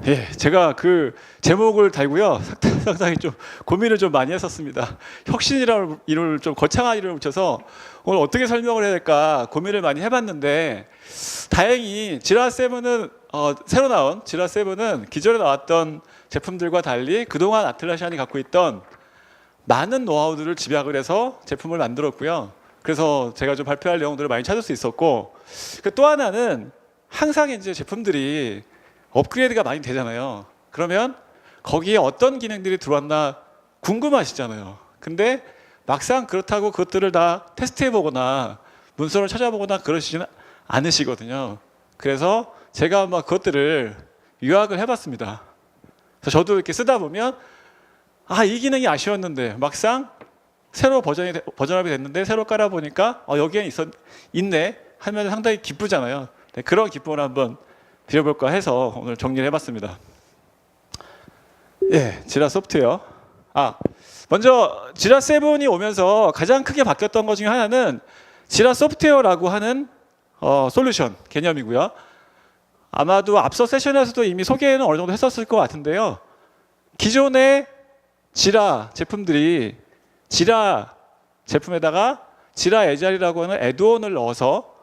예, 제가 그 제목을 달고요. 상당히 좀 고민을 좀 많이 했었습니다. 혁신이라는 이름을 좀 거창한 이름을 붙여서 오늘 어떻게 설명을 해야 될까 고민을 많이 해봤는데, 다행히 지라7은 새로 나온 지라7은 기존에 나왔던 제품들과 달리 그동안 아틀라시안이 갖고 있던 많은 노하우들을 집약을 해서 제품을 만들었고요. 그래서 제가 좀 발표할 내용들을 많이 찾을 수 있었고, 또 하나는 항상 이제 제품들이 업그레이드가 많이 되잖아요. 그러면 거기에 어떤 기능들이 들어왔나 궁금하시잖아요. 근데 막상 그렇다고 그것들을 다 테스트해보거나 문서를 찾아보거나 그러시지는 않으시거든요. 그래서 제가 막 그것들을 요약을 해봤습니다. 그래서 저도 이렇게 쓰다 보면 이 기능이 아쉬웠는데 막상 새로 버전업이 됐는데 새로 깔아보니까 여기에 있네 하면 상당히 기쁘잖아요. 네, 그런 기쁨을 한번 드려볼까 해서 오늘 정리를 해봤습니다. 예, 지라 소프트웨어. 먼저 지라7이 오면서 가장 크게 바뀌었던 것 중에 하나는 지라 소프트웨어라고 하는 솔루션 개념이고요. 아마도 앞서 세션에서도 이미 소개는 어느 정도 했었을 것 같은데요. 기존의 지라 제품들이 지라 제품에다가 지라 에자일이라고 하는 애드온을 넣어서,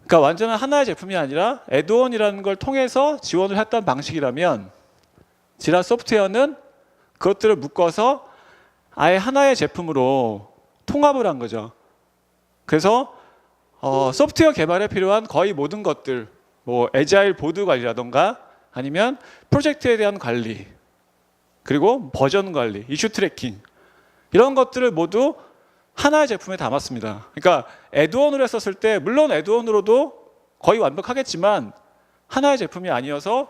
그러니까 완전한 하나의 제품이 아니라 애드온이라는 걸 통해서 지원을 했던 방식이라면, 지라 소프트웨어는 그것들을 묶어서 아예 하나의 제품으로 통합을 한 거죠. 그래서 소프트웨어 개발에 필요한 거의 모든 것들, 뭐 애자일 보드 관리라던가 아니면 프로젝트에 대한 관리, 그리고 버전 관리, 이슈 트래킹, 이런 것들을 모두 하나의 제품에 담았습니다. 그러니까 애드온으로 했었을 때 물론 애드온으로도 거의 완벽하겠지만 하나의 제품이 아니어서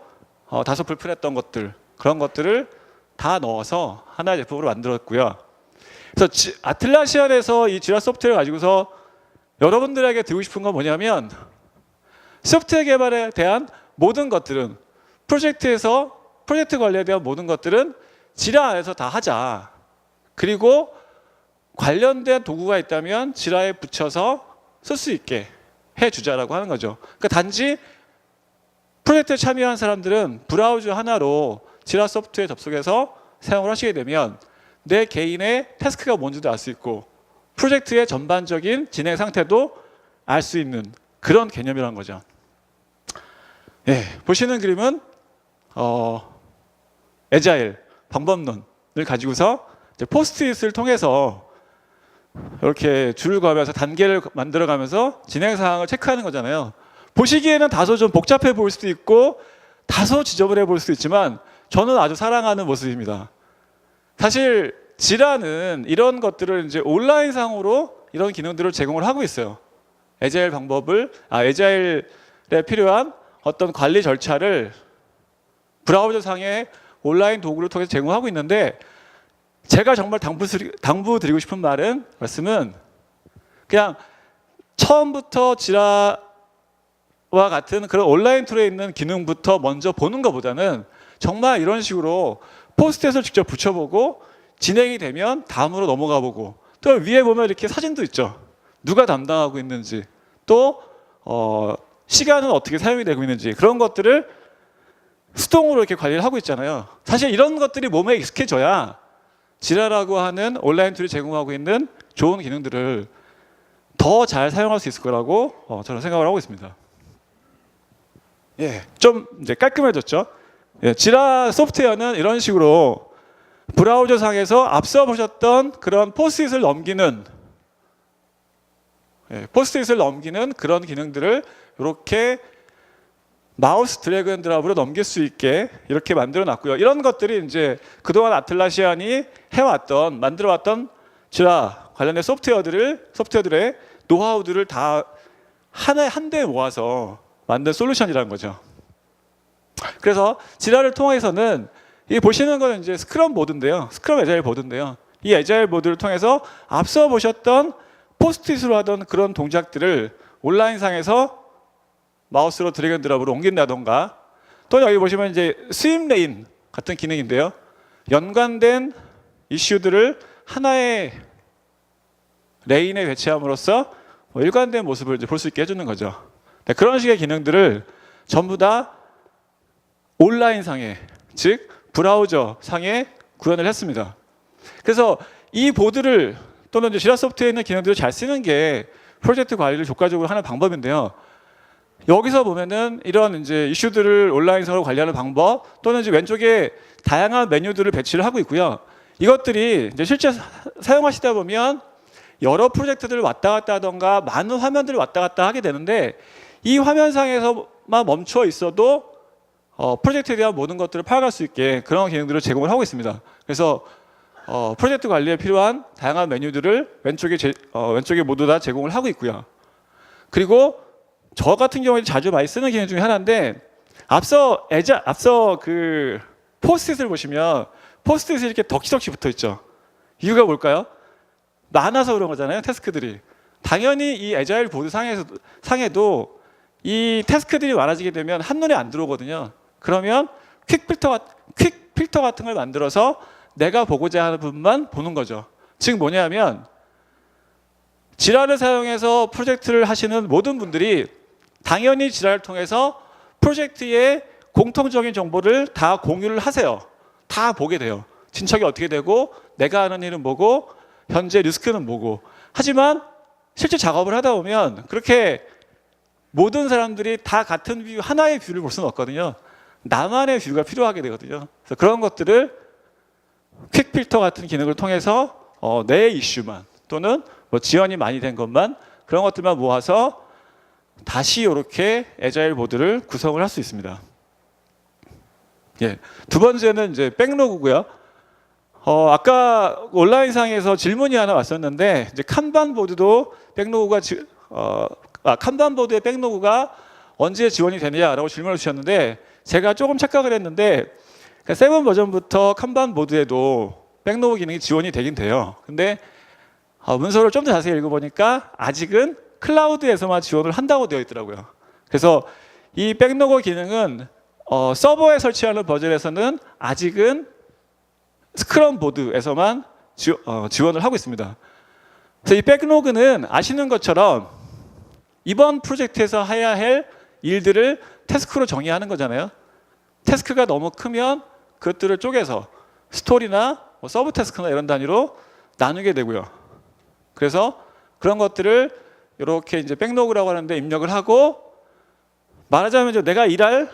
다소 불편했던 것들, 그런 것들을 다 넣어서 하나의 제품으로 만들었고요. 그래서 아틀라시안에서 이 지라 소프트웨어를 가지고서 여러분들에게 드리고 싶은 건 뭐냐면, 소프트웨어 개발에 대한 모든 것들은, 프로젝트 관리에 대한 모든 것들은 지라 안에서 다 하자. 그리고 관련된 도구가 있다면 지라에 붙여서 쓸 수 있게 해주자라고 하는 거죠. 그러니까 단지 프로젝트에 참여한 사람들은 브라우저 하나로 지라 소프트웨어에 접속해서 사용을 하시게 되면 내 개인의 태스크가 뭔지도 알 수 있고 프로젝트의 전반적인 진행 상태도 알 수 있는 그런 개념이라는 거죠. 예, 보시는 그림은 애자일 방법론을 가지고서 이제 포스트잇을 통해서 이렇게 줄을 그으면서 단계를 만들어가면서 진행 사항을 체크하는 거잖아요. 보시기에는 다소 좀 복잡해 보일 수도 있고 다소 지저분해 보일 수도 있지만 저는 아주 사랑하는 모습입니다. 사실 지라는 이런 것들을 이제 온라인상으로 이런 기능들을 제공을 하고 있어요. 애자일에 필요한 어떤 관리 절차를 브라우저 상의 온라인 도구를 통해서 제공하고 있는데, 제가 정말 당부드리고 싶은 말씀은 그냥 처음부터 지라와 같은 그런 온라인 툴에 있는 기능부터 먼저 보는 것보다는 정말 이런 식으로 포스트잇을 직접 붙여보고 진행이 되면 다음으로 넘어가 보고, 또 위에 보면 이렇게 사진도 있죠. 누가 담당하고 있는지, 또 시간은 어떻게 사용이 되고 있는지, 그런 것들을 수동으로 이렇게 관리를 하고 있잖아요. 사실 이런 것들이 몸에 익숙해져야 지라라고 하는 온라인 툴이 제공하고 있는 좋은 기능들을 더 잘 사용할 수 있을 거라고 저는 생각을 하고 있습니다. 예, 좀 이제 깔끔해졌죠. 예, 지라 소프트웨어는 이런 식으로 브라우저 상에서 앞서 보셨던 그런 포스트잇을 넘기는 그런 기능들을 이렇게 마우스 드래그 앤 드랍으로 넘길 수 있게 이렇게 만들어 놨고요. 이런 것들이 이제 그동안 아틀라시안이 만들어왔던 지라 관련된 소프트웨어들의 노하우들을 다 한 대에 모아서 만든 솔루션이라는 거죠. 그래서 지라를 통해서는 이 보시는 거는 이제 스크럼 애자일 보드인데요. 이 애자일 보드를 통해서 앞서 보셨던 포스트잇으로 하던 그런 동작들을 온라인상에서 마우스로 드래그 앤 드랍으로 옮긴다던가, 또 여기 보시면 이제 스윕 레인 같은 기능인데요. 연관된 이슈들을 하나의 레인에 배치함으로써 일관된 모습을 볼 수 있게 해주는 거죠. 네, 그런 식의 기능들을 전부 다 온라인상에, 즉 브라우저 상에 구현을 했습니다. 그래서 이 보드를 또는 이제 지라 소프트웨어에 있는 기능들을 잘 쓰는 게 프로젝트 관리를 효과적으로 하는 방법인데요. 여기서 보면은 이런 이제 이슈들을 온라인상으로 관리하는 방법, 또는 이제 왼쪽에 다양한 메뉴들을 배치를 하고 있고요. 이것들이 이제 실제 사용하시다 보면 여러 프로젝트들을 왔다 갔다 하던가 많은 화면들을 왔다 갔다 하게 되는데, 이 화면상에서만 멈춰 있어도 프로젝트에 대한 모든 것들을 파악할 수 있게 그런 기능들을 제공을 하고 있습니다. 그래서 프로젝트 관리에 필요한 다양한 메뉴들을 왼쪽에 모두 다 제공을 하고 있고요. 그리고 저 같은 경우에 자주 많이 쓰는 기능 중에 하나인데, 앞서 그 포스트잇을 보시면 포스트잇이 이렇게 덕지덕지 붙어 있죠. 이유가 뭘까요? 많아서 그런 거잖아요, 태스크들이. 당연히 이 애자일 보드 상에도 이 태스크들이 많아지게 되면 한눈에 안 들어오거든요. 그러면 퀵 필터 같은 걸 만들어서 내가 보고자 하는 부분만 보는 거죠. 즉 뭐냐면, 지라를 사용해서 프로젝트를 하시는 모든 분들이 당연히 지라를 통해서 프로젝트의 공통적인 정보를 다 공유를 하세요. 다 보게 돼요. 진척이 어떻게 되고, 내가 하는 일은 뭐고, 현재 리스크는 뭐고. 하지만 실제 작업을 하다 보면 그렇게 모든 사람들이 다 같은 뷰, 하나의 뷰를 볼 수는 없거든요. 나만의 뷰가 필요하게 되거든요. 그래서 그런 것들을 퀵 필터 같은 기능을 통해서 내 이슈만, 또는 뭐 지원이 많이 된 것만, 그런 것들만 모아서 다시 이렇게 애자일 보드를 구성을 할 수 있습니다. 예. 두 번째는 이제 백로그고요. 아까 온라인상에서 질문이 하나 왔었는데, 이제 칸반 보드도 백로그가 칸반 보드의 백로그가 언제 지원이 되느냐라고 질문을 주셨는데, 제가 조금 착각을 했는데, 그러니까 7 버전부터 칸반 보드에도 백로그 기능이 지원이 되긴 돼요. 근데 문서를 좀 더 자세히 읽어보니까 아직은 클라우드에서만 지원을 한다고 되어 있더라고요. 그래서 이 백로그 기능은 서버에 설치하는 버전에서는 아직은 스크럼 보드에서만 지원을 하고 있습니다. 그래서 이 백로그는 아시는 것처럼 이번 프로젝트에서 해야 할 일들을 태스크로 정의하는 거잖아요. 태스크가 너무 크면 그것들을 쪼개서 스토리나 뭐 서브 태스크나 이런 단위로 나누게 되고요. 그래서 그런 것들을 이렇게 이제 백로그라고 하는데 입력을 하고, 말하자면 이제 내가 일할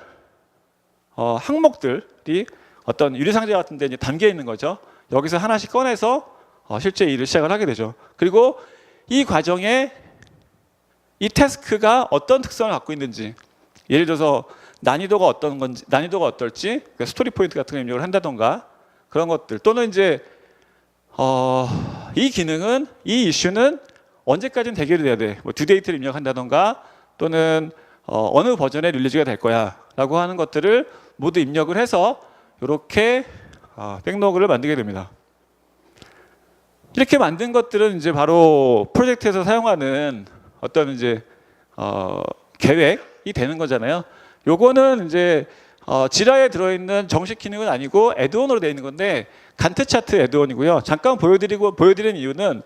항목들이 어떤 유리상자 같은 데 이제 담겨 있는 거죠. 여기서 하나씩 꺼내서 실제 일을 시작을 하게 되죠. 그리고 이 과정에 이 태스크가 어떤 특성을 갖고 있는지, 예를 들어서 난이도가 어떨지, 그러니까 스토리 포인트 같은 거 입력을 한다던가 그런 것들, 또는 이제 이 기능은, 이 이슈는 언제까지는 해결이 돼야 돼, 뭐 듀데이트를 입력한다던가, 또는 어느 버전에 릴리즈가 될 거야 라고 하는 것들을 모두 입력을 해서 이렇게 백로그를 만들게 됩니다. 이렇게 만든 것들은 이제 바로 프로젝트에서 사용하는 어떤 이제 계획이 되는 거잖아요. 요거는 이제 지라에 들어있는 정식 기능은 아니고 애드온으로 되어 있는 건데, 간트 차트 애드온이고요. 잠깐 보여드린 이유는,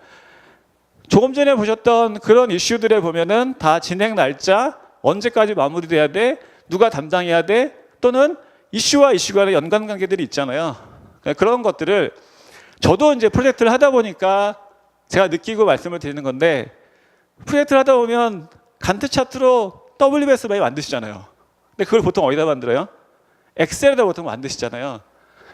조금 전에 보셨던 그런 이슈들에 보면은 다 진행 날짜, 언제까지 마무리돼야 돼, 누가 담당해야 돼, 또는 이슈와 이슈 간의 연관 관계들이 있잖아요. 그런 것들을 저도 이제 프로젝트를 하다 보니까 제가 느끼고 말씀을 드리는 건데, 프로젝트를 하다 보면 간트 차트로 WBS 많이 만드시잖아요. 근데 그걸 보통 어디다 만들어요? 엑셀에다 보통 만드시잖아요.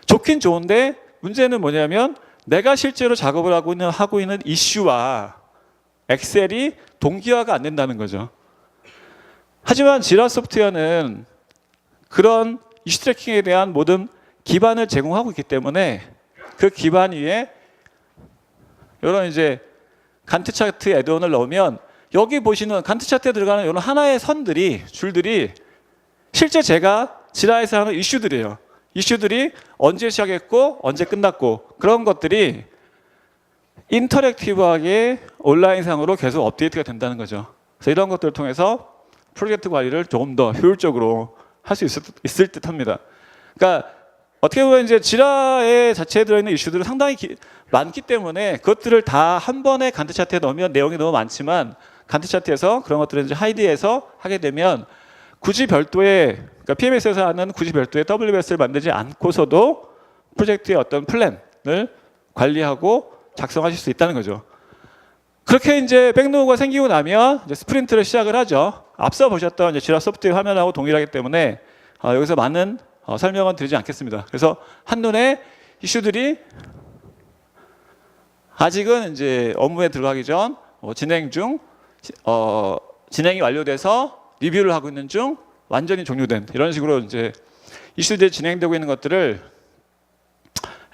좋긴 좋은데 문제는 뭐냐면, 내가 실제로 작업을 하고 있는 이슈와 엑셀이 동기화가 안 된다는 거죠. 하지만 지라 소프트웨어는 그런 이슈 트래킹에 대한 모든 기반을 제공하고 있기 때문에, 그 기반 위에 이런 이제 간트 차트 애드온을 넣으면, 여기 보시는 간트 차트에 들어가는 이런 하나의 줄들이 실제 제가 지라에서 하는 이슈들이에요. 이슈들이 언제 시작했고 언제 끝났고, 그런 것들이 인터랙티브하게 온라인상으로 계속 업데이트가 된다는 거죠. 그래서 이런 것들을 통해서 프로젝트 관리를 조금 더 효율적으로 할 수 있을 듯 합니다. 그러니까 어떻게 보면 이제 지라에 자체에 들어있는 이슈들은 상당히 많기 때문에, 그것들을 다 한 번에 간트 차트에 넣으면 내용이 너무 많지만, 간트 차트에서 그런 것들을 이제 하이드해서 하게 되면 굳이 별도의 그러니까 PMS에서 하는 굳이 별도의 WBS를 만들지 않고서도 프로젝트의 어떤 플랜을 관리하고 작성하실 수 있다는 거죠. 그렇게 이제 백로그가 생기고 나면 이제 스프린트를 시작을 하죠. 앞서 보셨던 이제 지라 소프트웨어 화면하고 동일하기 때문에 여기서 많은 설명은 드리지 않겠습니다. 그래서 한눈에 이슈들이 아직은 이제 업무에 들어가기 전 진행 중, 진행이 완료돼서 리뷰를 하고 있는 중, 완전히 종료된 이런 식으로 이제 이슈들이 진행되고 있는 것들을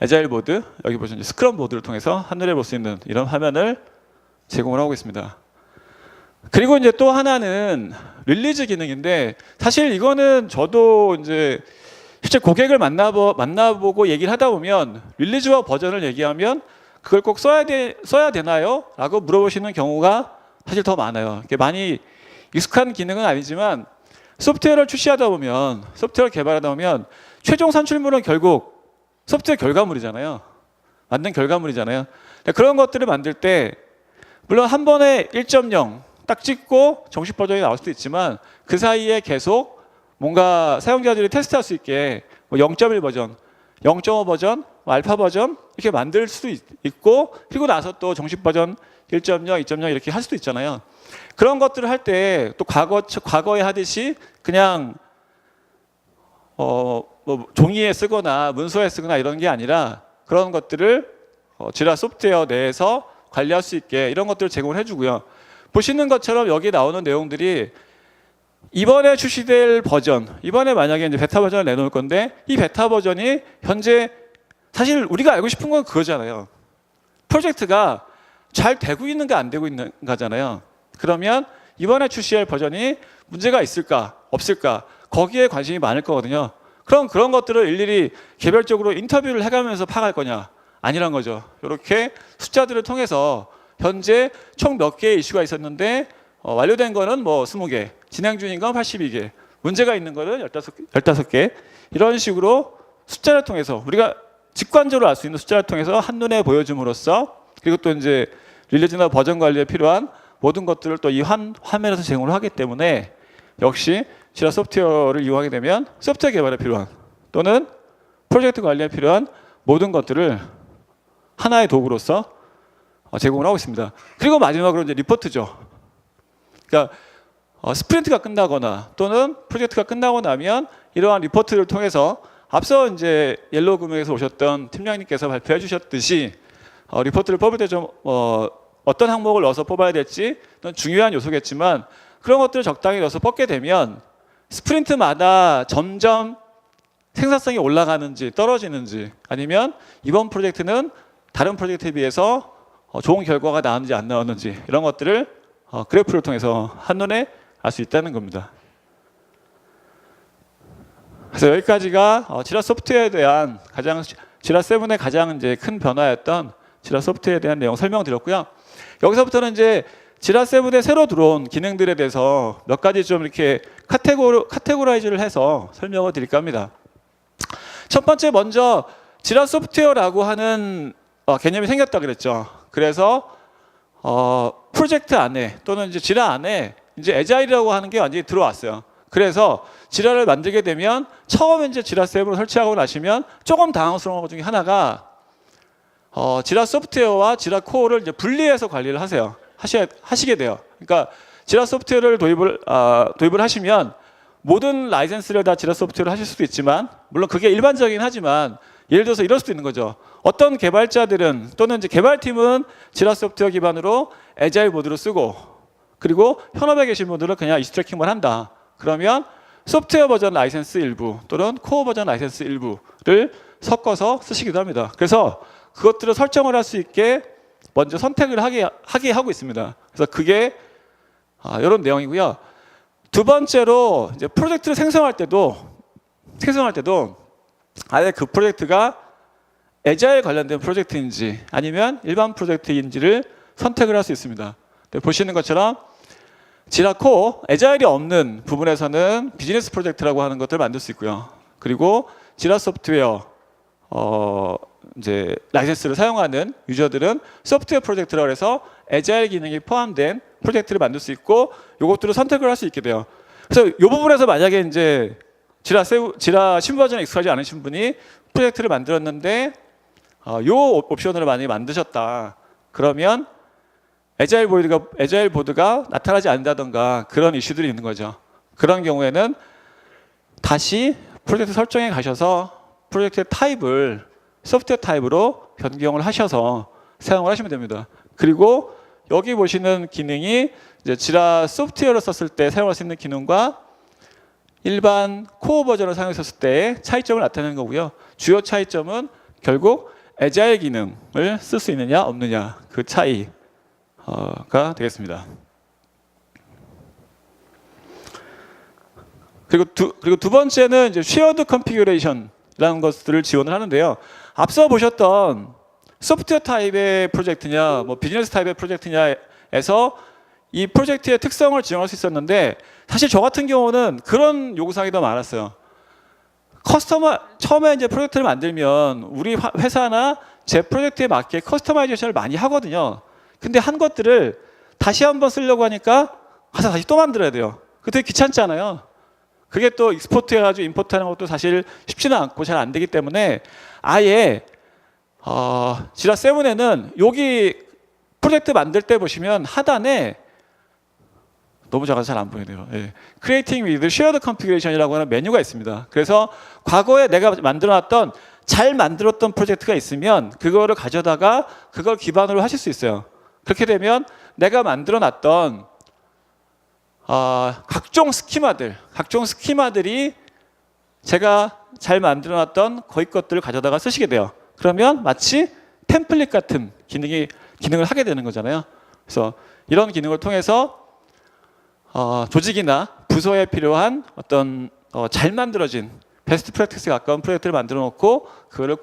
애자일 보드, 여기 보시면 스크럼 보드를 통해서 한눈에 볼 수 있는 이런 화면을 제공을 하고 있습니다. 그리고 이제 또 하나는 릴리즈 기능인데 사실 이거는 저도 이제 실제 고객을 만나보고 얘기를 하다 보면 릴리즈와 버전을 얘기하면 그걸 꼭 써야 되나요? 라고 물어보시는 경우가 사실 더 많아요. 이게 많이 익숙한 기능은 아니지만 소프트웨어를 출시하다 보면, 소프트웨어를 개발하다 보면 최종 산출물은 결국 소프트웨어 결과물이잖아요. 만든 결과물이잖아요. 그런 것들을 만들 때 물론 한 번에 1.0 딱 찍고 정식 버전이 나올 수도 있지만 그 사이에 계속 뭔가 사용자들이 테스트할 수 있게 0.1 버전, 0.5 버전, 알파 버전 이렇게 만들 수도 있고 그리고 나서 또 정식 버전 1.0, 2.0 이렇게 할 수도 있잖아요. 그런 것들을 할 때 또 과거에 하듯이 그냥 뭐 종이에 쓰거나 문서에 쓰거나 이런 게 아니라 그런 것들을 지라 소프트웨어 내에서 관리할 수 있게 이런 것들을 제공을 해주고요. 보시는 것처럼 여기 나오는 내용들이 이번에 출시될 버전, 이번에 만약에 이제 베타 버전을 내놓을 건데 이 베타 버전이 현재 사실 우리가 알고 싶은 건 그거잖아요. 프로젝트가 잘 되고 있는가 안 되고 있는가잖아요. 그러면 이번에 출시할 버전이 문제가 있을까 없을까 거기에 관심이 많을 거거든요. 그럼 그런 것들을 일일이 개별적으로 인터뷰를 해가면서 파악할 거냐? 아니란 거죠. 이렇게 숫자들을 통해서 현재 총 몇 개의 이슈가 있었는데 완료된 거는 뭐 20개, 진행 중인 건 82개, 문제가 있는 거는 15개 이런 식으로 숫자를 통해서 우리가 직관적으로 알 수 있는 숫자를 통해서 한눈에 보여줌으로써 그리고 또 이제 릴리즈나 버전 관리에 필요한 모든 것들을 또 이 화면에서 제공을 하기 때문에 역시 지라 소프트웨어를 이용하게 되면 소프트웨어 개발에 필요한 또는 프로젝트 관리에 필요한 모든 것들을 하나의 도구로서 제공을 하고 있습니다. 그리고 마지막으로 이제 리포트죠. 그러니까 스프린트가 끝나거나 또는 프로젝트가 끝나고 나면 이러한 리포트를 통해서 앞서 이제 옐로우 금융에서 오셨던 팀장님께서 발표해 주셨듯이 리포트를 뽑을 때 좀 어떤 항목을 넣어서 뽑아야 될지 중요한 요소겠지만 그런 것들을 적당히 넣어서 뽑게 되면 스프린트마다 점점 생산성이 올라가는지 떨어지는지 아니면 이번 프로젝트는 다른 프로젝트에 비해서 좋은 결과가 나왔는지 안 나왔는지 이런 것들을 그래프를 통해서 한눈에 알 수 있다는 겁니다. 그래서 여기까지가 지라 소프트웨어에 대한 지라 7의 가장 이제 큰 변화였던 지라 소프트웨어에 대한 내용 설명드렸고요. 여기서부터는 이제 지라 7에 새로 들어온 기능들에 대해서 몇 가지 좀 이렇게 카테고라이즈를 해서 설명을 드릴까 합니다. 첫 번째 먼저 지라 소프트웨어라고 하는 개념이 생겼다 그랬죠. 그래서 프로젝트 안에 또는 이제 지라 안에 이제 애자일이라고 하는 게 완전히 들어왔어요. 그래서 지라를 만들게 되면 처음에 이제 지라 7을 설치하고 나시면 조금 당황스러운 것 중에 하나가 지라 소프트웨어와 지라 코어를 이제 분리해서 관리를 하시게 돼요. 그러니까 지라 소프트웨어를 도입을 하시면 모든 라이센스를 다 지라 소프트웨어로 하실 수도 있지만 물론 그게 일반적이긴 하지만 예를 들어서 이럴 수도 있는 거죠. 어떤 개발자들은 또는 이제 개발팀은 지라 소프트웨어 기반으로 애자일 모드를 쓰고 그리고 현업에 계신 분들은 그냥 익스트랙팅만 한다. 그러면 소프트웨어 버전 라이센스 일부 또는 코어 버전 라이센스 일부를 섞어서 쓰시기도 합니다. 그래서 그것들을 설정을 할 수 있게 먼저 선택을 하게 하고 있습니다. 그래서 그게 이런 내용이고요. 두 번째로 이제 프로젝트를 생성할 때도 아예 그 프로젝트가 애자일 관련된 프로젝트인지 아니면 일반 프로젝트인지를 선택을 할 수 있습니다. 보시는 것처럼 지라 코어, 애자일이 없는 부분에서는 비즈니스 프로젝트라고 하는 것들을 만들 수 있고요. 그리고 지라 소프트웨어 이제 라이센스를 사용하는 유저들은 소프트웨어 프로젝트라고 해서 애자일 기능이 포함된 프로젝트를 만들 수 있고 이것들을 선택을 할 수 있게 돼요. 그래서 이 부분에서 만약에 이제 지라 신부 버전에 익숙하지 않으신 분이 프로젝트를 만들었는데 이 옵션으로 만약에 만드셨다. 그러면 애자일 보드가 나타나지 않는다던가 그런 이슈들이 있는 거죠. 그런 경우에는 다시 프로젝트 설정에 가셔서 프로젝트의 타입을 소프트웨어 타입으로 변경을 하셔서 사용을 하시면 됩니다. 그리고 여기 보시는 기능이 이제 지라 소프트웨어로 썼을 때 사용할 수 있는 기능과 일반 코어 버전을 사용했을 때의 차이점을 나타내는 거고요. 주요 차이점은 결국 애자일 기능을 쓸 수 있느냐 없느냐 그 차이가 되겠습니다. 그리고 두 번째는 이제 쉐어드 컨피규레이션이라는 것들을 지원을 하는데요. 앞서 보셨던 소프트웨어 타입의 프로젝트냐, 뭐 비즈니스 타입의 프로젝트냐에서 이 프로젝트의 특성을 지정할 수 있었는데 사실 저 같은 경우는 그런 요구사항이 더 많았어요. 처음에 이제 프로젝트를 만들면 우리 회사나 제 프로젝트에 맞게 커스터마이제이션을 많이 하거든요. 근데 한 것들을 다시 한번 쓰려고 하니까 가서 다시 또 만들어야 돼요. 그게 되게 귀찮잖아요. 그게 또 익스포트 해가지고 임포트하는 것도 사실 쉽지는 않고 잘 안 되기 때문에 아예 지라 7에는 여기 프로젝트 만들 때 보시면 하단에 너무 작아서 잘 안 보이네요. 예. Creating with Shared Configuration이라고 하는 메뉴가 있습니다. 그래서 과거에 내가 만들어놨던 잘 만들었던 프로젝트가 있으면 그거를 가져다가 그걸 기반으로 하실 수 있어요. 그렇게 되면 내가 만들어놨던 각종 스키마들이 제가 잘 만들어놨던 거의 것들을 가져다가 쓰시게 돼요. 그러면 마치 템플릿 같은 기능을 하게 되는 거잖아요. 그래서 이런 기능을 통해서 조직이나 부서에 필요한 어떤 잘 만들어진 베스트 프랙티스에 가까운 프로젝트를 만들어 놓고 그거를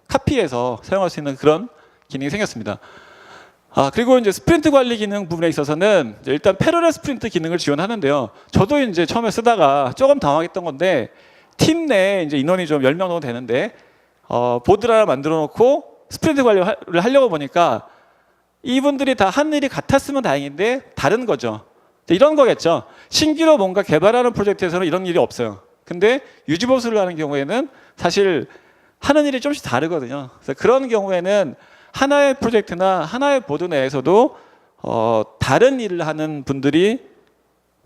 카피해서 사용할 수 있는 그런 기능이 생겼습니다. 그리고 이제 스프린트 관리 기능 부분에 있어서는 일단 패러렐 스프린트 기능을 지원하는데요. 저도 이제 처음에 쓰다가 조금 당황했던 건데 팀 내에 이제 인원이 좀 10명 정도 되는데 보드를 하나 만들어 놓고 스프린트 관리를 하려고 보니까 이분들이 다 한 일이 같았으면 다행인데 다른 거죠. 이런 거겠죠. 신규로 뭔가 개발하는 프로젝트에서는 이런 일이 없어요. 근데 유지보수를 하는 경우에는 사실 하는 일이 조금씩 다르거든요. 그래서 그런 경우에는 하나의 프로젝트나 하나의 보드 내에서도 다른 일을 하는 분들이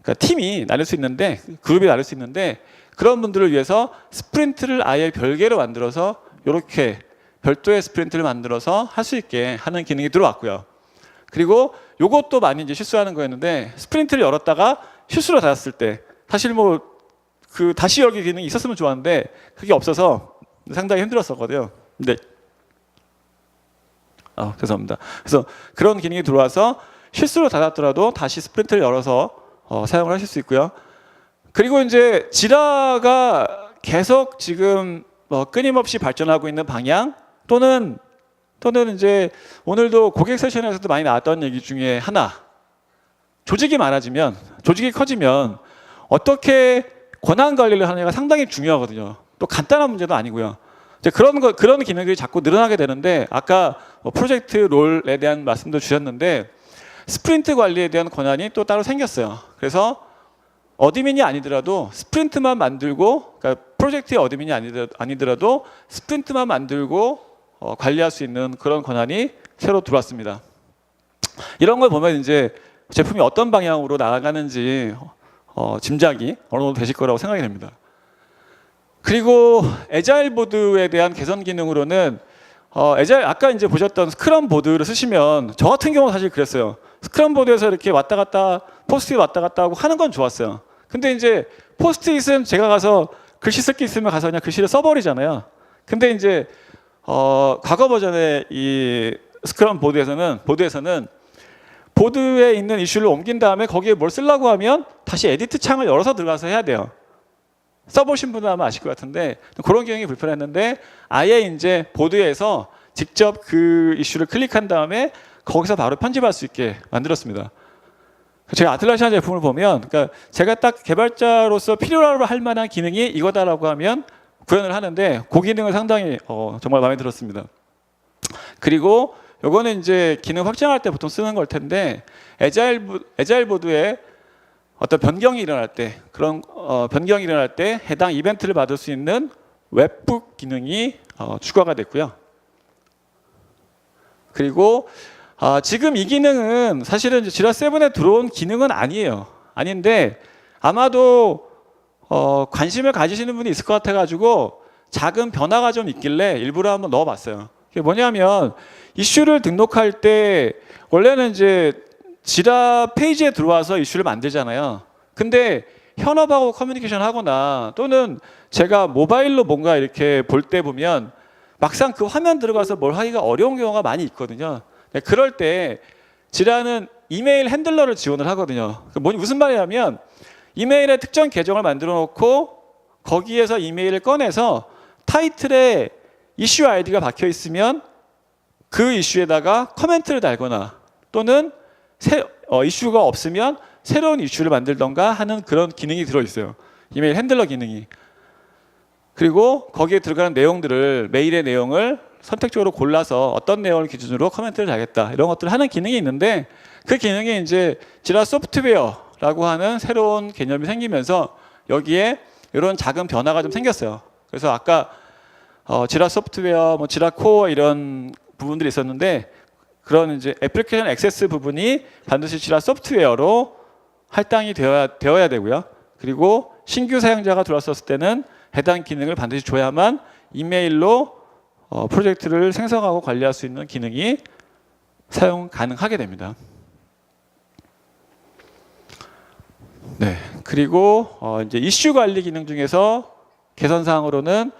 그러니까 팀이 나눌 수 있는데 그룹이 나눌 수 있는데 그런 분들을 위해서 스프린트를 아예 별개로 만들어서 이렇게 별도의 스프린트를 만들어서 할 수 있게 하는 기능이 들어왔고요. 그리고 요것도 많이 이제 실수하는 거였는데 스프린트를 열었다가 실수로 닫았을 때 사실 뭐 그 다시 열기 기능이 있었으면 좋았는데 그게 없어서 상당히 힘들었었거든요. 근데 죄송합니다. 그래서 그런 기능이 들어와서 실수로 닫았더라도 다시 스프린트를 열어서 사용을 하실 수 있고요. 그리고 이제 지라가 계속 지금 끊임없이 발전하고 있는 방향 또는 이제 오늘도 고객 세션에서도 많이 나왔던 얘기 중에 하나, 조직이 커지면 어떻게 권한 관리를 하느냐가 상당히 중요하거든요. 또 간단한 문제도 아니고요. 이제 그런 기능들이 자꾸 늘어나게 되는데 아까 프로젝트 롤에 대한 말씀도 주셨는데 스프린트 관리에 대한 권한이 또 따로 생겼어요. 그래서 어드민이 아니더라도 스프린트만 만들고, 그러니까 프로젝트의 어드민이 아니더라도 스프린트만 만들고 관리할 수 있는 그런 권한이 새로 들어왔습니다. 이런 걸 보면 이제 제품이 어떤 방향으로 나아가는지 짐작이 어느 정도 되실 거라고 생각이 됩니다. 그리고 애자일 보드에 대한 개선 기능으로는 아까 이제 보셨던 스크럼 보드를 쓰시면 저 같은 경우는 사실 그랬어요. 스크럼 보드에서 이렇게 왔다 갔다 포스트잇 왔다 갔다 하고 하는 건 좋았어요. 근데 이제 포스트잇은 제가 가서 글씨 쓸 게 있으면 가서 그냥 글씨를 써버리잖아요. 근데 이제 과거 버전의 이 스크럼 보드에서는 보드에 있는 이슈를 옮긴 다음에 거기에 뭘 쓰려고 하면 다시 에디트 창을 열어서 들어가서 해야 돼요. 써보신 분은 아마 아실 것 같은데 그런 경향이 불편했는데 아예 이제 보드에서 직접 그 이슈를 클릭한 다음에 거기서 바로 편집할 수 있게 만들었습니다. 제가 아틀라시안 제품을 보면 그러니까 제가 딱 개발자로서 필요로 할 만한 기능이 이거다라고 하면 구현을 하는데 그 기능은 상당히 정말 마음에 들었습니다. 그리고 요거는 이제 기능 확장할 때 보통 쓰는 걸 텐데 애자일 보드에 어떤 변경이 일어날 때 그런 변경이 일어날 때 해당 이벤트를 받을 수 있는 웹북 기능이 추가가 됐고요. 그리고 지금 이 기능은 사실은 지라 7에 들어온 기능은 아니에요. 아닌데 아마도 관심을 가지시는 분이 있을 것 같아가지고 작은 변화가 좀 있길래 일부러 한번 넣어봤어요. 그게 뭐냐면 이슈를 등록할 때 원래는 이제 지라 페이지에 들어와서 이슈를 만들잖아요. 근데 현업하고 커뮤니케이션 하거나 또는 제가 모바일로 뭔가 이렇게 볼 때 보면 막상 그 화면 들어가서 뭘 하기가 어려운 경우가 많이 있거든요. 그럴 때 지라는 이메일 핸들러를 지원을 하거든요. 무슨 말이냐면 이메일에 특정 계정을 만들어 놓고 거기에서 이메일을 꺼내서 타이틀에 이슈 아이디가 박혀 있으면 그 이슈에다가 코멘트를 달거나 또는 이슈가 없으면 새로운 이슈를 만들던가 하는 그런 기능이 들어있어요. 이메일 핸들러 기능이. 그리고 거기에 들어가는 내용들을 메일의 내용을 선택적으로 골라서 어떤 내용을 기준으로 코멘트를 달겠다 이런 것들을 하는 기능이 있는데 그 기능이 이제 지라 소프트웨어라고 하는 새로운 개념이 생기면서 여기에 이런 작은 변화가 좀 생겼어요. 그래서 아까 지라 소프트웨어, 뭐 지라 코어 이런 부분들이 있었는데 그런 이제 애플리케이션 액세스 부분이 반드시 지라 소프트웨어로 할당이 되어야 되고요. 그리고 신규 사용자가 들어왔을 때는 해당 기능을 반드시 줘야만 이메일로 프로젝트를 생성하고 관리할 수 있는 기능이 사용 가능하게 됩니다. 네, 그리고 이제 이슈 관리 기능 중에서 개선 사항으로는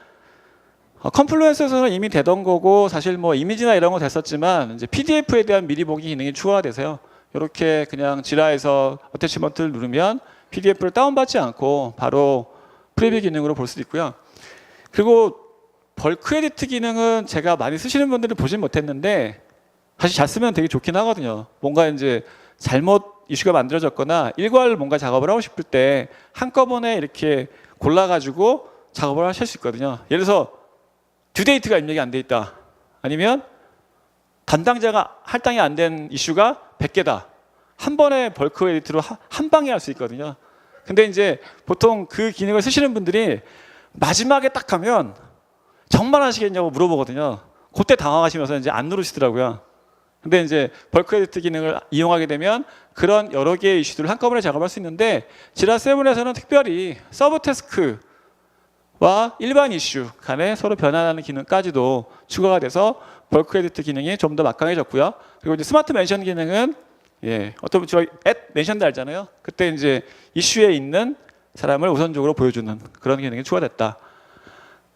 컴플루언스에서는 이미 되던 거고 사실 뭐 이미지나 이런 거 됐었지만 이제 PDF에 대한 미리 보기 기능이 추가가 돼서요. 이렇게 그냥 지라에서 어태치먼트를 누르면 PDF를 다운받지 않고 바로 프리뷰 기능으로 볼 수도 있고요. 그리고 벌크 에디트 기능은 제가 많이 쓰시는 분들은 보진 못했는데 사실 잘 쓰면 되게 좋긴 하거든요. 뭔가 이제 잘못 이슈가 만들어졌거나 일괄 뭔가 작업을 하고 싶을 때 한꺼번에 이렇게 골라가지고 작업을 하실 수 있거든요. 예를 들어서 듀데이트가 입력이 안 돼 있다. 아니면 담당자가 할당이 안 된 이슈가 100개다. 한 번에 벌크 에디트로 한 방에 할 수 있거든요. 근데 이제 보통 그 기능을 쓰시는 분들이 마지막에 딱 가면 정말 하시겠냐고 물어보거든요. 그때 당황하시면서 이제 안 누르시더라고요. 근데 이제 벌크 에디트 기능을 이용하게 되면 그런 여러 개의 이슈들을 한꺼번에 작업할 수 있는데 지라 7에서는 특별히 서브 태스크와 일반 이슈 간에 서로 변환하는 기능까지도 추가가 돼서 벌크 에디트 기능이 좀 더 막강해졌고요. 그리고 이제 스마트 멘션 기능은 어떤 저희 멘션도 알잖아요. 그때 이제 이슈에 있는 사람을 우선적으로 보여주는 그런 기능이 추가됐다.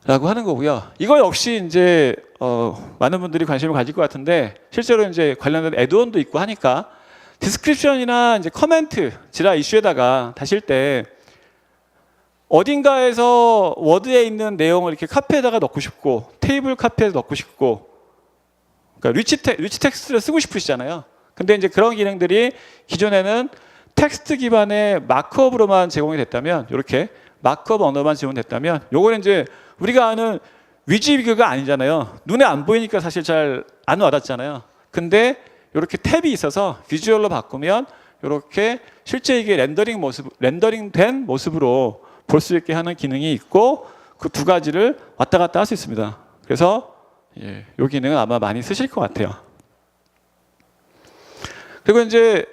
라고 하는 거고요. 이거 역시 이제 많은 분들이 관심을 가질 것 같은데 실제로 이제 관련된 애드온도 있고 하니까 디스크립션이나 이제 커멘트 지라 이슈에다가 다실 때 어딘가에서 워드에 있는 내용을 이렇게 카페에다가 넣고 싶고 테이블 카페에 넣고 싶고 그러니까 리치 텍스트를 쓰고 싶으시잖아요. 근데 이제 그런 기능들이 기존에는 텍스트 기반의 마크업으로만 제공이 됐다면 이렇게 마크업 언어만 지원됐다면 요거는 이제 우리가 아는 위즈비그가 아니잖아요. 눈에 안 보이니까 사실 잘 안 와닿잖아요. 근데 이렇게 탭이 있어서 비주얼로 바꾸면 이렇게 실제 이게 렌더링된 모습으로 볼 수 있게 하는 기능이 있고 그 두 가지를 왔다 갔다 할 수 있습니다. 그래서 이 기능은 아마 많이 쓰실 것 같아요. 그리고 이제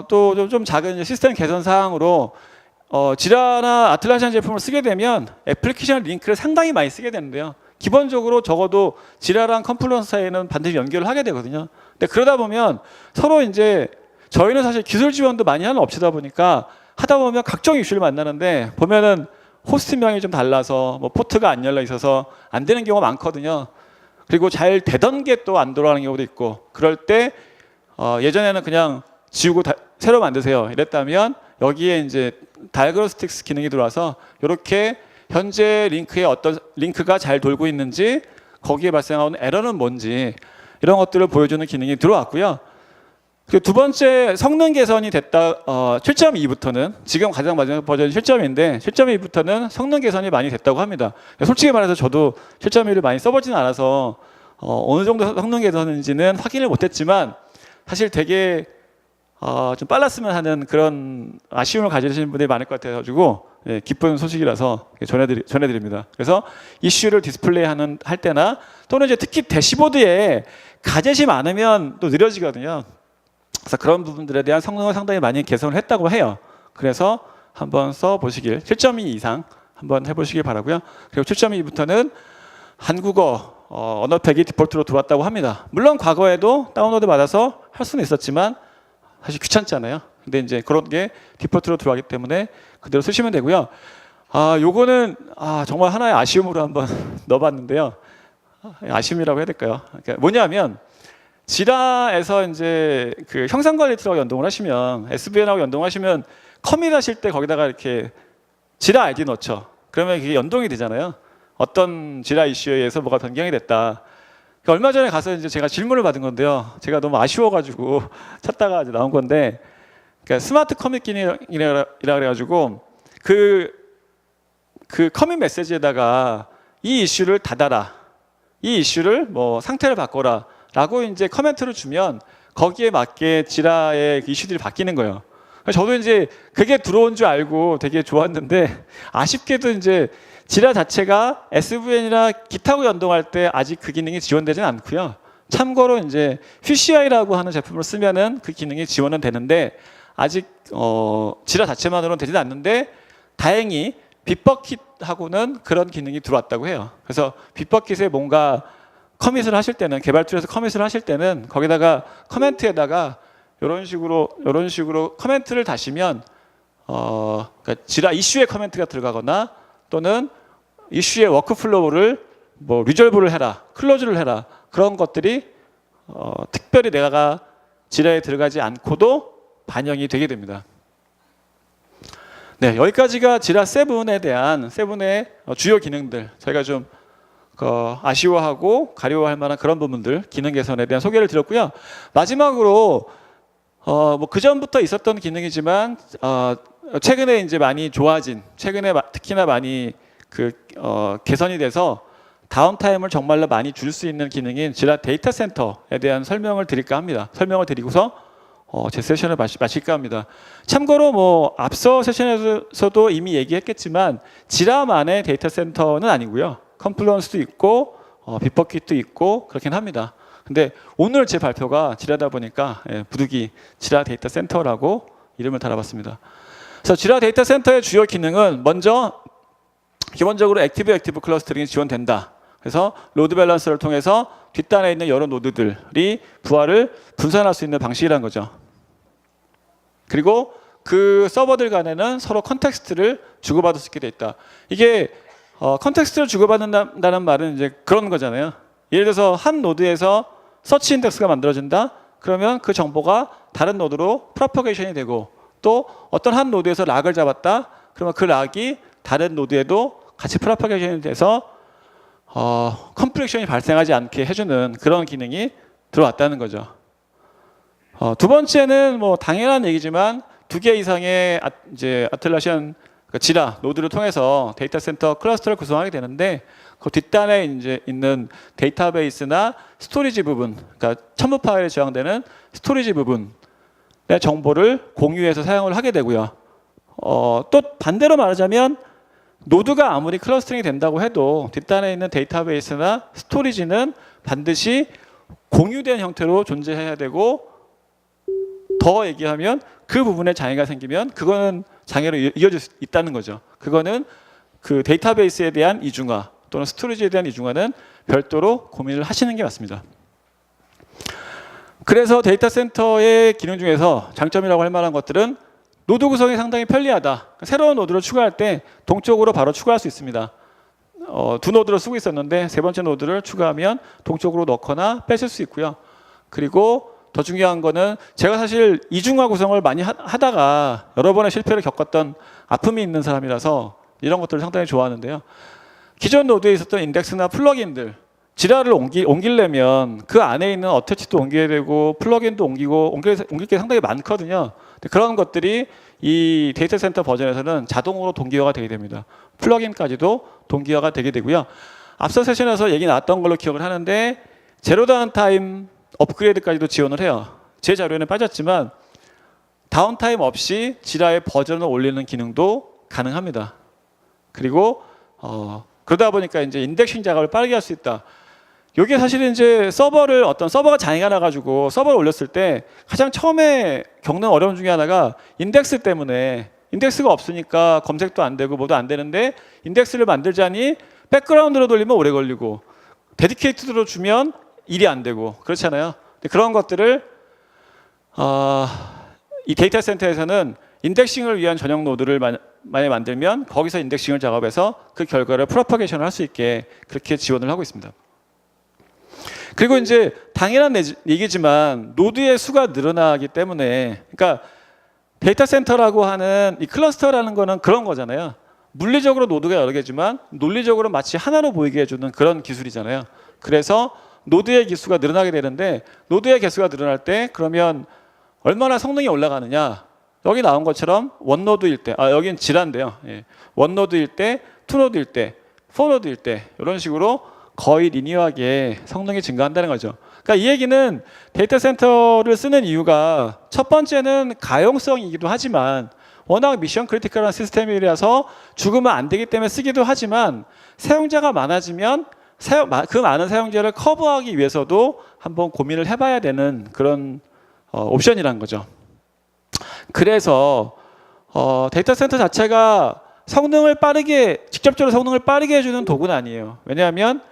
또 좀 작은 시스템 개선 사항으로 지라나 아틀라시안 제품을 쓰게 되면 애플리케이션 링크를 상당히 많이 쓰게 되는데요. 기본적으로 적어도 지라랑 컴플루언스 사이에는 반드시 연결을 하게 되거든요. 근데 그러다 보면 서로 이제 저희는 사실 기술 지원도 많이 하는 업체다 보니까 하다 보면 각종 이슈를 만나는데 보면은 호스트명이 좀 달라서 뭐 포트가 안 열려 있어서 안 되는 경우가 많거든요. 그리고 잘 되던 게 또 안 돌아가는 경우도 있고 그럴 때 예전에는 그냥 지우고 새로 만드세요 이랬다면 여기에 이제 다이그노스틱스 기능이 들어와서 이렇게 현재 링크에 어떤 링크가 잘 돌고 있는지 거기에 발생하는 에러는 뭔지 이런 것들을 보여주는 기능이 들어왔고요. 그리고 두 번째 성능 개선이 됐다. 7.2부터는 지금 가장 마지막 버전이 7.2인데 7.2부터는 성능 개선이 많이 됐다고 합니다. 솔직히 말해서 저도 7.2를 많이 써보지는 않아서 어느 정도 성능 개선인지는 확인을 못했지만 사실 되게 좀 빨랐으면 하는 그런 아쉬움을 가지시는 분들이 많을 것 같아가지고 예, 기쁜 소식이라서 전해드립니다. 그래서 이슈를 디스플레이하는 할 때나 또는 이제 특히 대시보드에 가젯이 많으면 또 느려지거든요. 그래서 그런 부분들에 대한 성능을 상당히 많이 개선을 했다고 해요. 그래서 한번 써보시길 7.2 이상 한번 해보시길 바라고요. 그리고 7.2부터는 한국어 언어팩이 디폴트로 들어왔다고 합니다. 물론 과거에도 다운로드 받아서 할 수는 있었지만 사실 귀찮잖아요. 근데 이제 그런 게 디폴트로 들어가기 때문에 그대로 쓰시면 되고요. 요거는 정말 하나의 아쉬움으로 한번 넣어봤는데요. 아쉬움이라고 해야 될까요? 그러니까 뭐냐면 지라에서 이제 그 형상 관리 트럭 연동을 하시면 SVN하고 연동하시면 커밋 하실 때 거기다가 이렇게 지라 아이디 넣죠. 그러면 이게 연동이 되잖아요. 어떤 지라 이슈에 의해서 뭐가 변경이 됐다. 그러니까 얼마 전에 가서 이제 제가 질문을 받은 건데요. 제가 너무 아쉬워가지고 찾다가 이제 나온 건데, 그러니까 스마트 커밋 기능이라 그래가지고 그 커밋 메시지에다가 이 이슈를 닫아라, 이 이슈를 뭐 상태를 바꿔라라고 이제 커멘트를 주면 거기에 맞게 지라의 이슈들이 바뀌는 거예요. 저도 이제 그게 들어온 줄 알고 되게 좋았는데 아쉽게도 이제 지라 자체가 SVN이나 기타하고 연동할 때 아직 그 기능이 지원되지는 않고요. 참고로 이제 FuCI라고 하는 제품을 쓰면은 그 기능이 지원은 되는데 아직 지라 자체만으로는 되지는 않는데 다행히 빗버킷하고는 그런 기능이 들어왔다고 해요. 그래서 빗버킷에 뭔가 커밋을 하실 때는 개발 툴에서 커밋을 하실 때는 거기다가 커멘트에다가 이런 식으로 커멘트를 다시면 그러니까 지라 이슈에 커멘트가 들어가거나 또는 이슈의 워크플로우를 뭐 리졸브를 해라, 클로즈를 해라 그런 것들이 특별히 내가 지라에 들어가지 않고도 반영이 되게 됩니다. 네, 여기까지가 지라 7에 대한 7의 주요 기능들 저희가 좀 아쉬워하고 가려워할 만한 그런 부분들 기능 개선에 대한 소개를 드렸고요. 마지막으로 뭐 그 전부터 있었던 기능이지만 최근에 이제 많이 좋아진, 최근에 특히나 많이 개선이 돼서 다운타임을 정말로 많이 줄 수 있는 기능인 지라 데이터 센터에 대한 설명을 드릴까 합니다. 설명을 드리고서 제 세션을 마칠까 합니다. 참고로 뭐 앞서 세션에서도 이미 얘기했겠지만 지라만의 데이터 센터는 아니고요. 컴플루언스도 있고 빗버킷도 있고 그렇긴 합니다. 근데 오늘 제 발표가 지라다 보니까 부득이 지라 데이터 센터라고 이름을 달아봤습니다. 그래서 지라 데이터 센터의 주요 기능은 먼저 기본적으로 액티브 클러스터링이 지원된다. 그래서 로드 밸런서를 통해서 뒷단에 있는 여러 노드들이 부하를 분산할 수 있는 방식이라는 거죠. 그리고 그 서버들 간에는 서로 컨텍스트를 주고받을 수 있게 돼 있다. 이게 컨텍스트를 주고받는다는 말은 이제 그런 거잖아요. 예를 들어서 한 노드에서 서치 인덱스가 만들어진다. 그러면 그 정보가 다른 노드로 프로퍼게이션이 되고 또 어떤 한 노드에서 락을 잡았다. 그러면 그 락이 다른 노드에도 같이 프로퍼게이션이 돼서 컴프렉션이 발생하지 않게 해주는 그런 기능이 들어왔다는 거죠. 두 번째는 뭐 당연한 얘기지만 2개 이상의 이제 아틀라시안 지라 노드를 통해서 데이터 센터 클러스터를 구성하게 되는데 그 뒷단에 이제 있는 데이터베이스나 스토리지 부분, 그러니까 첨부 파일에 저장되는 스토리지 부분의 정보를 공유해서 사용을 하게 되고요. 또 반대로 말하자면 노드가 아무리 클러스터링이 된다고 해도 뒷단에 있는 데이터베이스나 스토리지는 반드시 공유된 형태로 존재해야 되고 더 얘기하면 그 부분에 장애가 생기면 그거는 장애로 이어질 수 있다는 거죠. 그거는 그 데이터베이스에 대한 이중화 또는 스토리지에 대한 이중화는 별도로 고민을 하시는 게 맞습니다. 그래서 데이터 센터의 기능 중에서 장점이라고 할 만한 것들은 노드 구성이 상당히 편리하다. 새로운 노드를 추가할 때 동쪽으로 바로 추가할 수 있습니다. 두 노드를 쓰고 있었는데 세 번째 노드를 추가하면 동쪽으로 넣거나 뺏을 수 있고요. 그리고 더 중요한 거는 제가 사실 이중화 구성을 많이 하다가 여러 번의 실패를 겪었던 아픔이 있는 사람이라서 이런 것들을 상당히 좋아하는데요. 기존 노드에 있었던 인덱스나 플러긴들 지라를 옮기려면 그 안에 있는 어태치도 옮겨야 되고 플러긴도 옮길 게 상당히 많거든요. 그런 것들이 이 데이터 센터 버전에서는 자동으로 동기화가 되게 됩니다. 플러긴까지도 동기화가 되게 되고요. 앞서 세션에서 얘기 나왔던 걸로 기억을 하는데 제로 다운 타임 업그레이드까지도 지원을 해요. 제 자료에는 빠졌지만 다운타임 없이 지라의 버전을 올리는 기능도 가능합니다. 그리고 그러다 보니까 이제 인덱싱 작업을 빠르게 할 수 있다. 이게 사실은 이제 어떤 서버가 장애가 나가지고 서버를 올렸을 때 가장 처음에 겪는 어려움 중에 하나가 인덱스 때문에, 인덱스가 없으니까 검색도 안 되고 뭐도 안 되는데 인덱스를 만들자니 백그라운드로 돌리면 오래 걸리고 데디케이트드로 주면 일이 안 되고 그렇잖아요. 근데 그런 것들을 이 데이터 센터에서는 인덱싱을 위한 전용 노드를 많이 만들면 거기서 인덱싱을 작업해서 그 결과를 프로파게이션을 할 수 있게 그렇게 지원을 하고 있습니다. 그리고 이제 당연한 얘기지만 노드의 수가 늘어나기 때문에, 그러니까 데이터 센터라고 하는 이 클러스터라는 거는 그런 거잖아요. 물리적으로 노드가 여러 개지만 논리적으로 마치 하나로 보이게 해주는 그런 기술이잖아요. 그래서 노드의 개수가 늘어나게 되는데, 노드의 개수가 늘어날 때 그러면 얼마나 성능이 올라가느냐. 여기 나온 것처럼 원노드일 때, 여긴 지라인데요. 예. 원노드일 때, 투노드일 때, 포노드일 때 이런 식으로 거의 리니어하게 성능이 증가한다는 거죠. 그러니까 이 얘기는 데이터 센터를 쓰는 이유가 첫 번째는 가용성이기도 하지만 워낙 미션 크리티컬한 시스템이라서 죽으면 안 되기 때문에 쓰기도 하지만 사용자가 많아지면 그 많은 사용자를 커버하기 위해서도 한번 고민을 해봐야 되는 그런 옵션이라는 거죠. 그래서 데이터 센터 자체가 직접적으로 성능을 빠르게 해주는 도구는 아니에요. 왜냐하면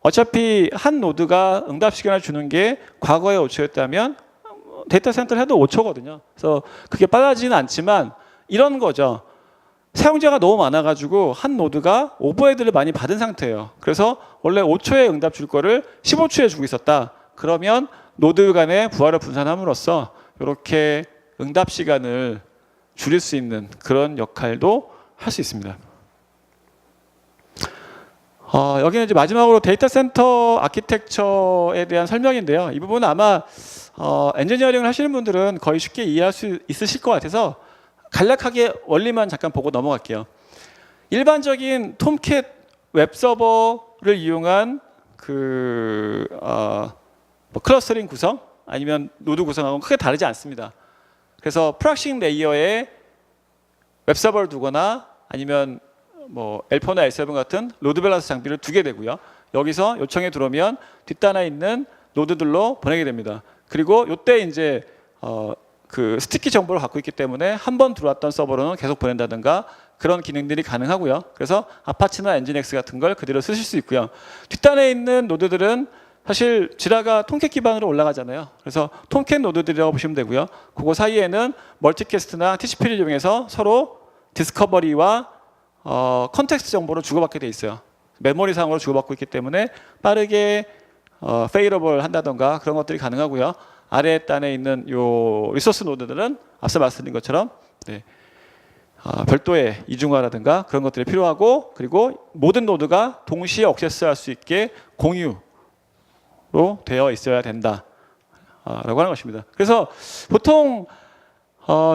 어차피 한 노드가 응답 시간을 주는 게 과거에 5초였다면 데이터 센터를 해도 5초거든요. 그래서 그게 빨라지는 않지만 이런 거죠. 사용자가 너무 많아가지고 한 노드가 오버헤드를 많이 받은 상태예요. 그래서 원래 5초에 응답 줄 거를 15초에 주고 있었다. 그러면 노드 간의 부하를 분산함으로써 이렇게 응답 시간을 줄일 수 있는 그런 역할도 할 수 있습니다. 여기는 이제 마지막으로 데이터 센터 아키텍처에 대한 설명인데요. 이 부분은 아마 엔지니어링을 하시는 분들은 거의 쉽게 이해할 수 있으실 것 같아서 간략하게 원리만 잠깐 보고 넘어갈게요. 일반적인 톰캣 웹서버를 이용한 클러스터링 구성 아니면 노드 구성하고는 크게 다르지 않습니다. 그래서 프락싱 레이어에 웹서버를 두거나 아니면 뭐 L4나 L7 같은 로드 밸런스 장비를 두게 되고요. 여기서 요청이 들어오면 뒷단에 있는 노드들로 보내게 됩니다. 그리고 이때 이제 그 스티키 정보를 갖고 있기 때문에 한 번 들어왔던 서버로는 계속 보낸다든가 그런 기능들이 가능하고요. 그래서 아파치나 엔진엑스 같은 걸 그대로 쓰실 수 있고요. 뒷단에 있는 노드들은 사실 지라가 톰캣 기반으로 올라가잖아요. 그래서 톰캣 노드들이라고 보시면 되고요. 그거 사이에는 멀티캐스트나 TCP를 이용해서 서로 디스커버리와 컨텍스트 정보를 주고받게 돼 있어요. 메모리상으로 주고받고 있기 때문에 빠르게 페일러블 한다던가 그런 것들이 가능하고요. 아래 단에 있는 요 리소스 노드들은 앞서 말씀드린 것처럼 별도의 이중화라든가 그런 것들이 필요하고, 그리고 모든 노드가 동시에 액세스할 수 있게 공유로 되어 있어야 된다 라고 하는 것입니다. 그래서 보통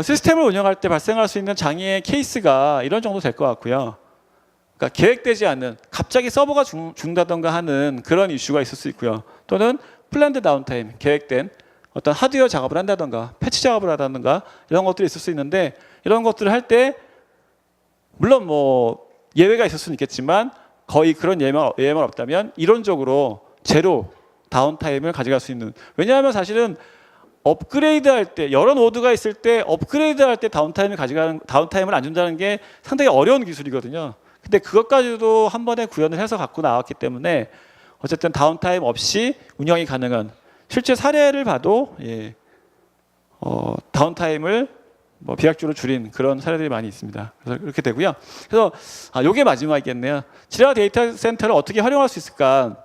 시스템을 운영할 때 발생할 수 있는 장애 케이스가 이런 정도 될 것 같고요. 그러니까 계획되지 않는, 갑자기 서버가 죽는다던가 하는 그런 이슈가 있을 수 있고요. 또는 플랜드 다운타임, 계획된 어떤 하드웨어 작업을 한다던가 패치 작업을 한다던가 이런 것들이 있을 수 있는데, 이런 것들을 할 때 물론 뭐 예외가 있을 수는 있겠지만 거의 그런 예외만 없다면 이론적으로 제로 다운타임을 가져갈 수 있는, 왜냐하면 사실은 업그레이드 할 때, 여러 노드가 있을 때 업그레이드 할 때 다운타임을 안 준다는 게 상당히 어려운 기술이거든요. 근데 그것까지도 한 번에 구현을 해서 갖고 나왔기 때문에 어쨌든 다운타임 없이 운영이 가능한, 실제 사례를 봐도 다운타임을 뭐 비약적으로 줄인 그런 사례들이 많이 있습니다. 그래서 그렇게 되고요. 그래서 이게 마지막이겠네요. 지라 데이터 센터를 어떻게 활용할 수 있을까?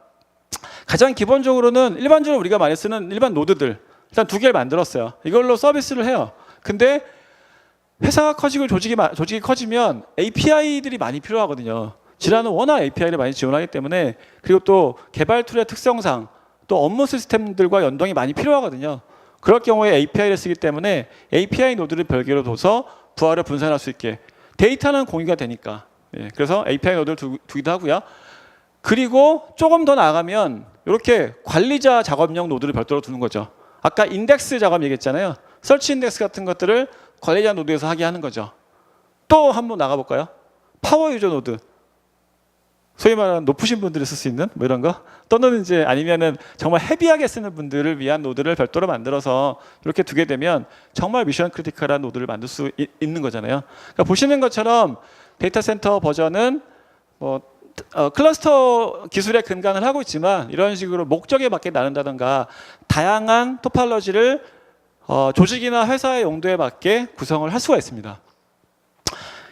가장 기본적으로는 일반적으로 우리가 많이 쓰는 일반 노드들 일단 2개를 만들었어요. 이걸로 서비스를 해요. 근데 회사가 커지고 조직이 커지면 API들이 많이 필요하거든요. 지라는 워낙 API를 많이 지원하기 때문에, 그리고 또 개발 툴의 특성상 또 업무 시스템들과 연동이 많이 필요하거든요. 그럴 경우에 API를 쓰기 때문에 API 노드를 별개로 둬서 부하를 분산할 수 있게, 데이터는 공유가 되니까. 그래서 API 노드를 두기도 하고요. 그리고 조금 더 나아가면 이렇게 관리자 작업용 노드를 별도로 두는 거죠. 아까 인덱스 작업 얘기했잖아요. 서치 인덱스 같은 것들을 관리자 노드에서 하게 하는 거죠. 또 한번 나가볼까요? 파워 유저 노드. 소위 말하는 높으신 분들이 쓸 수 있는 뭐 이런 거, 또는 이제 아니면은 정말 헤비하게 쓰는 분들을 위한 노드를 별도로 만들어서 이렇게 두게 되면 정말 미션 크리티컬한 노드를 만들 수 있는 거잖아요. 그러니까 보시는 것처럼 데이터 센터 버전은 뭐 클러스터 기술에 근간을 하고 있지만 이런 식으로 목적에 맞게 나눈다든가 다양한 토팔러지를 조직이나 회사의 용도에 맞게 구성을 할 수가 있습니다.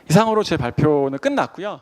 이상으로 제 발표는 끝났고요.